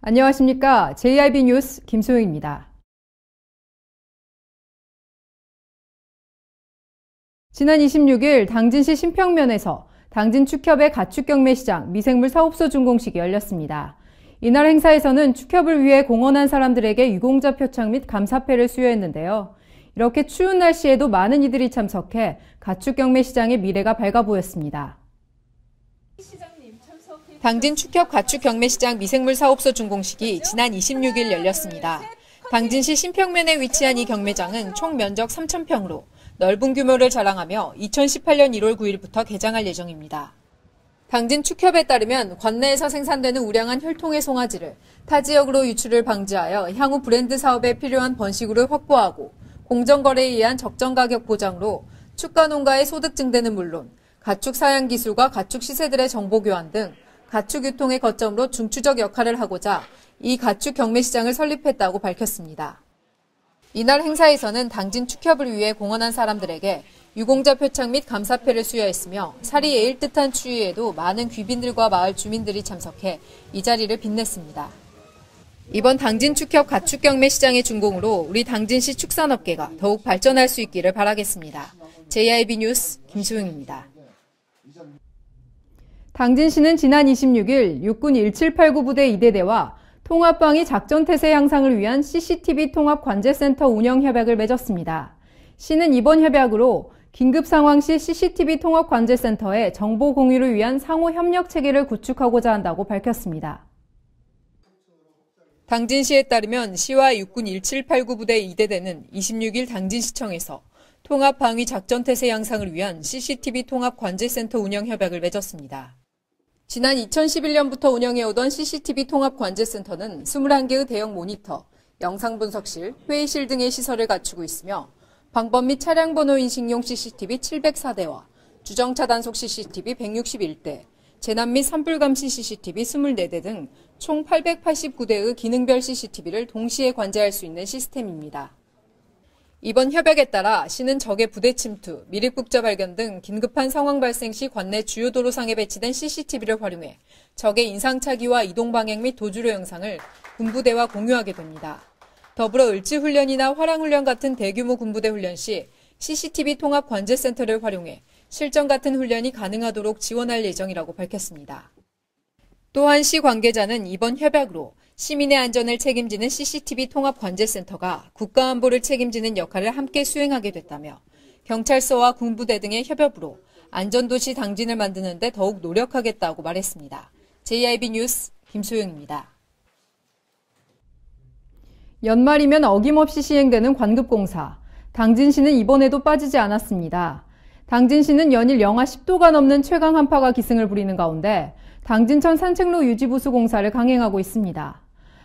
안녕하십니까. JIB 뉴스 김소영입니다. 지난 26일 당진시 신평면에서 당진축협의 가축경매시장 미생물 사업소 준공식이 열렸습니다. 이날 행사에서는 축협을 위해 공헌한 사람들에게 유공자 표창 및 감사패를 수여했는데요. 이렇게 추운 날씨에도 많은 이들이 참석해 가축경매시장의 미래가 밝아 보였습니다. 당진축협 가축경매시장 미생물 사업소 준공식이 지난 26일 열렸습니다. 당진시 신평면에 위치한 이 경매장은 총 면적 3,000평으로 넓은 규모를 자랑하며 2018년 1월 9일부터 개장할 예정입니다. 당진축협에 따르면 관내에서 생산되는 우량한 혈통의 송아지를 타 지역으로 유출을 방지하여 향후 브랜드 사업에 필요한 번식으로 확보하고 공정거래에 의한 적정 가격 보장으로 축가농가의 소득 증대는 물론 가축 사양 기술과 가축 시세들의 정보 교환 등 가축 유통의 거점으로 중추적 역할을 하고자 이 가축 경매시장을 설립했다고 밝혔습니다. 이날 행사에서는 당진 축협을 위해 공헌한 사람들에게 유공자 표창 및 감사패를 수여했으며 살이 애일 듯한 추위에도 많은 귀빈들과 마을 주민들이 참석해 이 자리를 빛냈습니다. 이번 당진 축협 가축 경매시장의 준공으로 우리 당진시 축산업계가 더욱 발전할 수 있기를 바라겠습니다. JIB 뉴스 김소영입니다. 당진시는 지난 26일 육군 1789 부대 2대대와 통합방위 작전태세 향상을 위한 CCTV 통합관제센터 운영 협약을 맺었습니다. 시는 이번 협약으로 긴급상황 시 CCTV 통합관제센터의 정보 공유를 위한 상호 협력 체계를 구축하고자 한다고 밝혔습니다. 당진시에 따르면 시와 육군 1789 부대 2대대는 26일 당진시청에서 통합방위 작전태세 향상을 위한 CCTV 통합관제센터 운영 협약을 맺었습니다. 지난 2011년부터 운영해오던 CCTV 통합관제센터는 21개의 대형 모니터, 영상분석실, 회의실 등의 시설을 갖추고 있으며 방법 및 차량 번호 인식용 CCTV 704대와 주정차 단속 CCTV 161대, 재난 및 산불 감시 CCTV 24대 등 총 889대의 기능별 CCTV를 동시에 관제할 수 있는 시스템입니다. 이번 협약에 따라 시는 적의 부대 침투, 미륵국자 발견 등 긴급한 상황 발생 시 관내 주요 도로상에 배치된 CCTV를 활용해 적의 인상차기와 이동 방향 및 도주로 영상을 군부대와 공유하게 됩니다. 더불어 을지훈련이나 화랑훈련 같은 대규모 군부대 훈련 시 CCTV 통합관제센터를 활용해 실전 같은 훈련이 가능하도록 지원할 예정이라고 밝혔습니다. 또한 시 관계자는 이번 협약으로 시민의 안전을 책임지는 CCTV 통합관제센터가 국가안보를 책임지는 역할을 함께 수행하게 됐다며 경찰서와 군부대 등의 협업으로 안전도시 당진을 만드는 데 더욱 노력하겠다고 말했습니다. JIB 뉴스 김소영입니다. 연말이면 어김없이 시행되는 관급공사. 당진시는 이번에도 빠지지 않았습니다. 당진시는 연일 영하 10도가 넘는 최강 한파가 기승을 부리는 가운데 당진천 산책로 유지보수 공사를 강행하고 있습니다.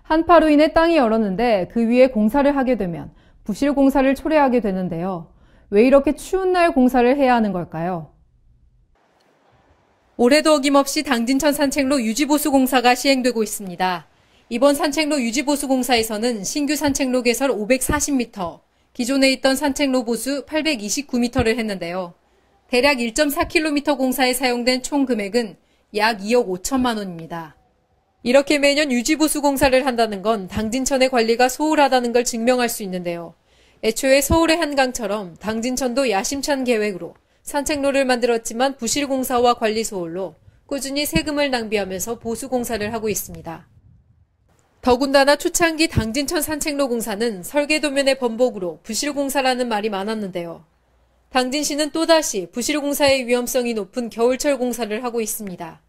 한파로 인해 땅이 얼었는데 그 위에 공사를 하게 되면 부실 공사를 초래하게 되는데요. 왜 이렇게 추운 날 공사를 해야 하는 걸까요? 올해도 어김없이 당진천 산책로 유지보수 공사가 시행되고 있습니다. 이번 산책로 유지보수 공사에서는 신규 산책로 개설 540m, 기존에 있던 산책로 보수 829m를 했는데요. 대략 1.4km 공사에 사용된 총 금액은 약 2억 5천만 원입니다. 이렇게 매년 유지보수 공사를 한다는 건 당진천의 관리가 소홀하다는 걸 증명할 수 있는데요. 애초에 서울의 한강처럼 당진천도 야심찬 계획으로 산책로를 만들었지만 부실 공사와 관리 소홀로 꾸준히 세금을 낭비하면서 보수 공사를 하고 있습니다. 더군다나 초창기 당진천 산책로 공사는 설계도면의 번복으로 부실 공사라는 말이 많았는데요. 당진시는 또다시 부실 공사의 위험성이 높은 겨울철 공사를 하고 있습니다.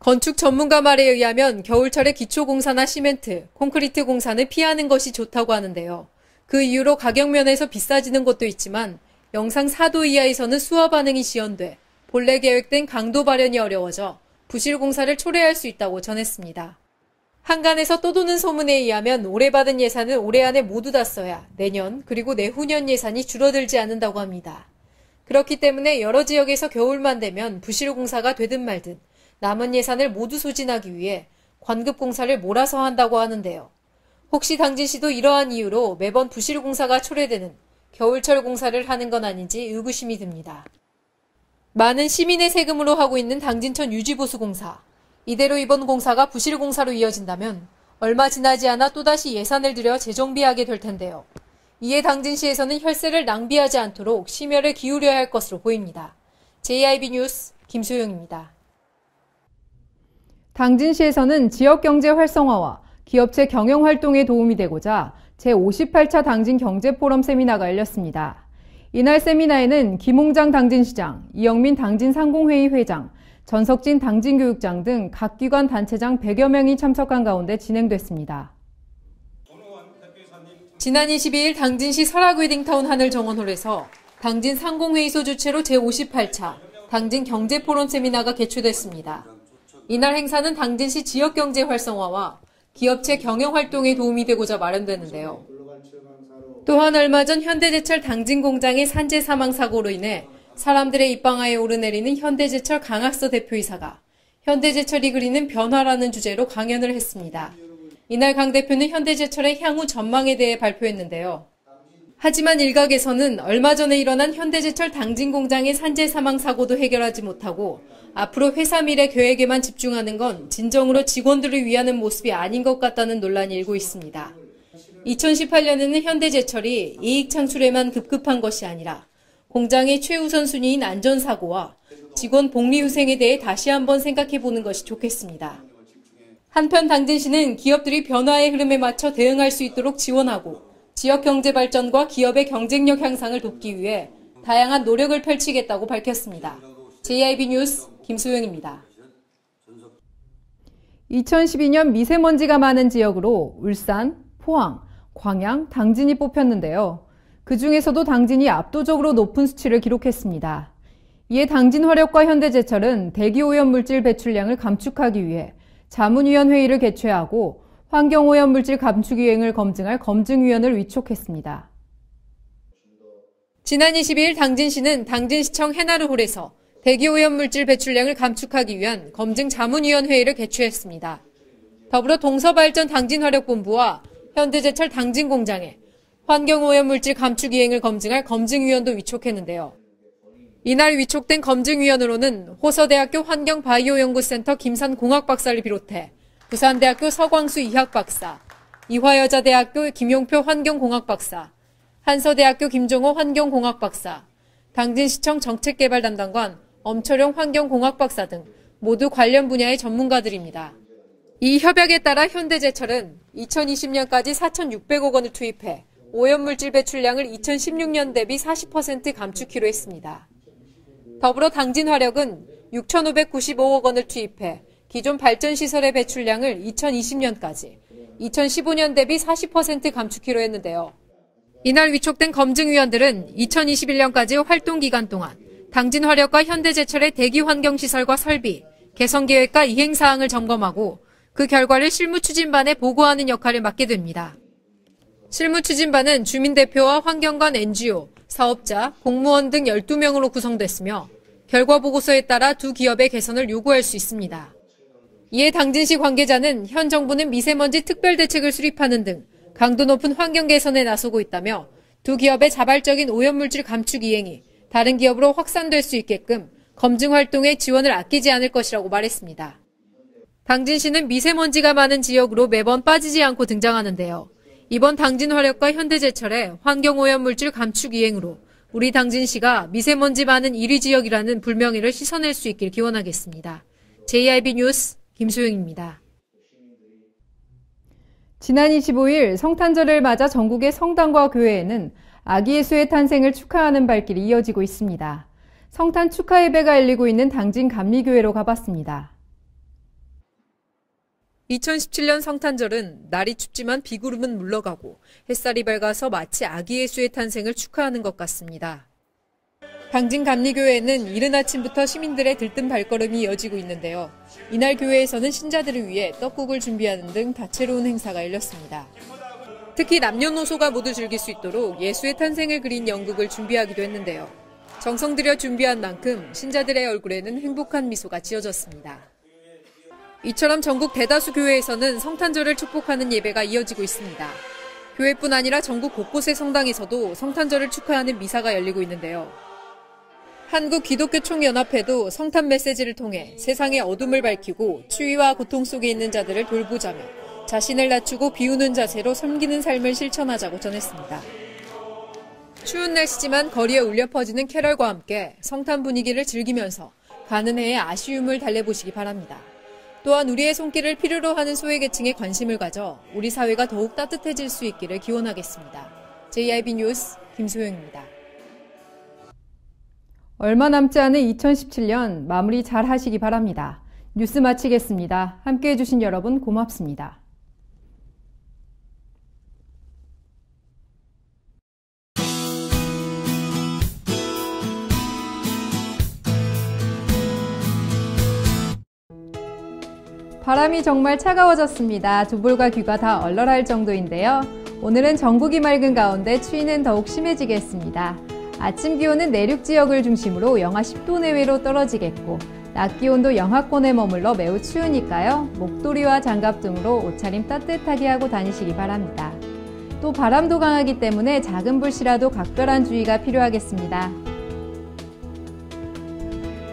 건축 전문가 말에 의하면 겨울철에 기초공사나 시멘트, 콘크리트 공사는 피하는 것이 좋다고 하는데요. 그 이유로 가격 면에서 비싸지는 것도 있지만 영상 4도 이하에서는 수화 반응이 지연돼 본래 계획된 강도 발현이 어려워져 부실 공사를 초래할 수 있다고 전했습니다. 한간에서 떠도는 소문에 의하면 올해 받은 예산은 올해 안에 모두 다 써야 내년 그리고 내후년 예산이 줄어들지 않는다고 합니다. 그렇기 때문에 여러 지역에서 겨울만 되면 부실 공사가 되든 말든 남은 예산을 모두 소진하기 위해 관급공사를 몰아서 한다고 하는데요. 혹시 당진시도 이러한 이유로 매번 부실 공사가 초래되는 겨울철 공사를 하는 건 아닌지 의구심이 듭니다. 많은 시민의 세금으로 하고 있는 당진천 유지보수 공사. 이대로 이번 공사가 부실 공사로 이어진다면 얼마 지나지 않아 또다시 예산을 들여 재정비하게 될 텐데요. 이에 당진시에서는 혈세를 낭비하지 않도록 심혈을 기울여야 할 것으로 보입니다. JIB 뉴스 김소영입니다. 당진시에서는 지역경제 활성화와 기업체 경영 활동에 도움이 되고자 제58차 당진경제포럼 세미나가 열렸습니다. 이날 세미나에는 김홍장 당진시장, 이영민 당진상공회의 회장, 전석진 당진교육장 등 각 기관 단체장 100여 명이 참석한 가운데 진행됐습니다. 지난 22일 당진시 설악웨딩타운 하늘정원홀에서 당진상공회의소 주최로 제58차 당진경제포럼 세미나가 개최됐습니다. 이날 행사는 당진시 지역경제 활성화와 기업체 경영 활동에 도움이 되고자 마련됐는데요. 또한 얼마 전 현대제철 당진공장의 산재 사망 사고로 인해 사람들의 입방아에 오르내리는 현대제철 강학서 대표이사가 현대제철이 그리는 변화라는 주제로 강연을 했습니다. 이날 강 대표는 현대제철의 향후 전망에 대해 발표했는데요. 하지만 일각에서는 얼마 전에 일어난 현대제철 당진공장의 산재 사망 사고도 해결하지 못하고 앞으로 회사 미래 계획에만 집중하는 건 진정으로 직원들을 위하는 모습이 아닌 것 같다는 논란이 일고 있습니다. 2018년에는 현대제철이 이익 창출에만 급급한 것이 아니라 공장의 최우선 순위인 안전사고와 직원 복리후생에 대해 다시 한번 생각해보는 것이 좋겠습니다. 한편 당진시는 기업들이 변화의 흐름에 맞춰 대응할 수 있도록 지원하고 지역 경제 발전과 기업의 경쟁력 향상을 돕기 위해 다양한 노력을 펼치겠다고 밝혔습니다. JIB 뉴스 김소영입니다. 2012년 미세먼지가 많은 지역으로 울산, 포항, 광양, 당진이 뽑혔는데요. 그 중에서도 당진이 압도적으로 높은 수치를 기록했습니다. 이에 당진화력과 현대제철은 대기오염물질 배출량을 감축하기 위해 자문위원회의를 개최하고 환경오염물질 감축이행을 검증할 검증위원을 위촉했습니다. 지난 22일 당진시는 당진시청 해나루홀에서 대기오염물질 배출량을 감축하기 위한 검증 자문위원회의를 개최했습니다. 더불어 동서발전 당진화력본부와 현대제철 당진공장에 환경오염물질 감축이행을 검증할 검증위원도 위촉했는데요. 이날 위촉된 검증위원으로는 호서대학교 환경바이오연구센터 김산공학 박사를 비롯해 부산대학교 서광수 이학 박사, 이화여자대학교 김용표 환경공학 박사, 한서대학교 김종호 환경공학 박사, 당진시청 정책개발 담당관 엄철용 환경공학 박사 등 모두 관련 분야의 전문가들입니다. 이 협약에 따라 현대제철은 2020년까지 4,600억 원을 투입해 오염물질 배출량을 2016년 대비 40% 감축키로 했습니다. 더불어 당진화력은 6,595억 원을 투입해 기존 발전시설의 배출량을 2020년까지 2015년 대비 40% 감축키로 했는데요. 이날 위촉된 검증위원들은 2021년까지 활동기간 동안 당진화력과 현대제철의 대기환경시설과 설비, 개선계획과 이행사항을 점검하고 그 결과를 실무추진반에 보고하는 역할을 맡게 됩니다. 실무추진반은 주민대표와 환경관 NGO, 사업자, 공무원 등 12명으로 구성됐으며 결과 보고서에 따라 두 기업의 개선을 요구할 수 있습니다. 이에 당진시 관계자는 현 정부는 미세먼지 특별대책을 수립하는 등 강도 높은 환경 개선에 나서고 있다며 두 기업의 자발적인 오염물질 감축 이행이 다른 기업으로 확산될 수 있게끔 검증 활동에 지원을 아끼지 않을 것이라고 말했습니다. 당진시는 미세먼지가 많은 지역으로 매번 빠지지 않고 등장하는데요. 이번 당진화력과 현대제철의 환경오염물질 감축 이행으로 우리 당진시가 미세먼지 많은 1위 지역이라는 불명예를 씻어낼 수 있길 기원하겠습니다. JIB 뉴스 김소영입니다. 지난 25일 성탄절을 맞아 전국의 성당과 교회에는 아기 예수의 탄생을 축하하는 발길이 이어지고 있습니다. 성탄 축하 예배가 열리고 있는 당진 감리교회로 가봤습니다. 2017년 성탄절은 날이 춥지만 비구름은 물러가고 햇살이 밝아서 마치 아기 예수의 탄생을 축하하는 것 같습니다. 당진 감리교회에는 이른 아침부터 시민들의 들뜬 발걸음이 이어지고 있는데요. 이날 교회에서는 신자들을 위해 떡국을 준비하는 등 다채로운 행사가 열렸습니다. 특히 남녀노소가 모두 즐길 수 있도록 예수의 탄생을 그린 연극을 준비하기도 했는데요. 정성 들여 준비한 만큼 신자들의 얼굴에는 행복한 미소가 지어졌습니다. 이처럼 전국 대다수 교회에서는 성탄절을 축복하는 예배가 이어지고 있습니다. 교회뿐 아니라 전국 곳곳의 성당에서도 성탄절을 축하하는 미사가 열리고 있는데요. 한국기독교총연합회도 성탄 메시지를 통해 세상의 어둠을 밝히고 추위와 고통 속에 있는 자들을 돌보자며 자신을 낮추고 비우는 자세로 섬기는 삶을 실천하자고 전했습니다. 추운 날씨지만 거리에 울려 퍼지는 캐럴과 함께 성탄 분위기를 즐기면서 가는 해의 아쉬움을 달래보시기 바랍니다. 또한 우리의 손길을 필요로 하는 소외계층에 관심을 가져 우리 사회가 더욱 따뜻해질 수 있기를 기원하겠습니다. JIB 뉴스 김소영입니다. 얼마 남지 않은 2017년 마무리 잘 하시기 바랍니다. 뉴스 마치겠습니다. 함께해 주신 여러분 고맙습니다. 바람이 정말 차가워졌습니다. 두 볼과 귀가 다 얼얼할 정도인데요. 오늘은 전국이 맑은 가운데 추위는 더욱 심해지겠습니다. 아침 기온은 내륙 지역을 중심으로 영하 10도 내외로 떨어지겠고 낮 기온도 영하권에 머물러 매우 추우니까요. 목도리와 장갑 등으로 옷차림 따뜻하게 하고 다니시기 바랍니다. 또 바람도 강하기 때문에 작은 불씨라도 각별한 주의가 필요하겠습니다.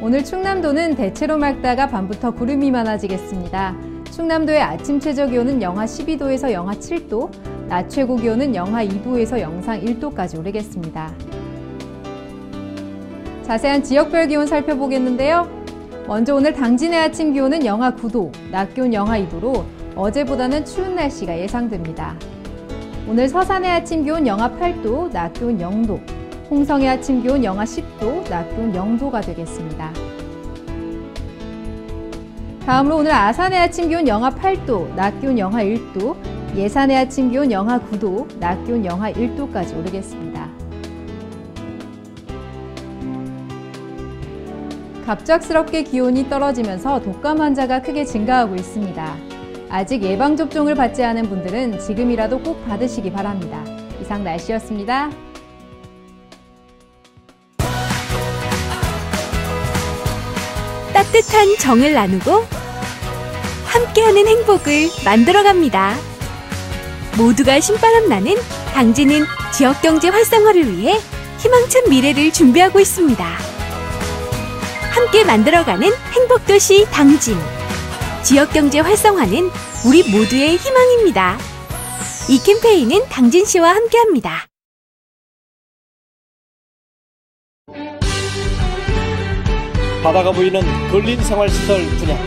오늘 충남도는 대체로 맑다가 밤부터 구름이 많아지겠습니다. 충남도의 아침 최저 기온은 영하 12도에서 영하 7도, 낮 최고 기온은 영하 2도에서 영상 1도까지 오르겠습니다. 자세한 지역별 기온 살펴보겠는데요. 먼저 오늘 당진의 아침 기온은 영하 9도, 낮 기온 영하 2도로 어제보다는 추운 날씨가 예상됩니다. 오늘 서산의 아침 기온 영하 8도, 낮 기온 0도, 홍성의 아침 기온 영하 10도, 낮 기온 0도가 되겠습니다. 다음으로 오늘 아산의 아침 기온 영하 8도, 낮 기온 영하 1도, 예산의 아침 기온 영하 9도, 낮 기온 영하 1도까지 오르겠습니다. 갑작스럽게 기온이 떨어지면서 독감 환자가 크게 증가하고 있습니다. 아직 예방접종을 받지 않은 분들은 지금이라도 꼭 받으시기 바랍니다. 이상 날씨였습니다. 따뜻한 정을 나누고 함께하는 행복을 만들어갑니다. 모두가 신바람 나는 당진은 지역경제 활성화를 위해 희망찬 미래를 준비하고 있습니다. 함께 만들어가는 행복도시 당진. 지역경제 활성화는 우리 모두의 희망입니다. 이 캠페인은 당진시와 함께합니다. 바다가 보이는 근린 생활시설 분양.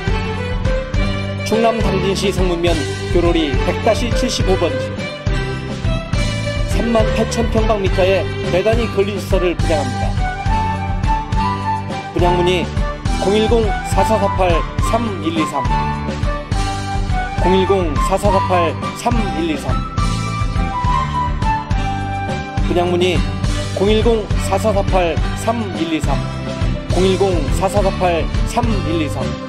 충남 당진시 성문면 교로리 100-75번지 38,000평방미터의 대단위 근린시설을 분양합니다. 분양문의 010-4448-3123 010-4448-3123 분양문의 010-4448-3123 010-4448-3123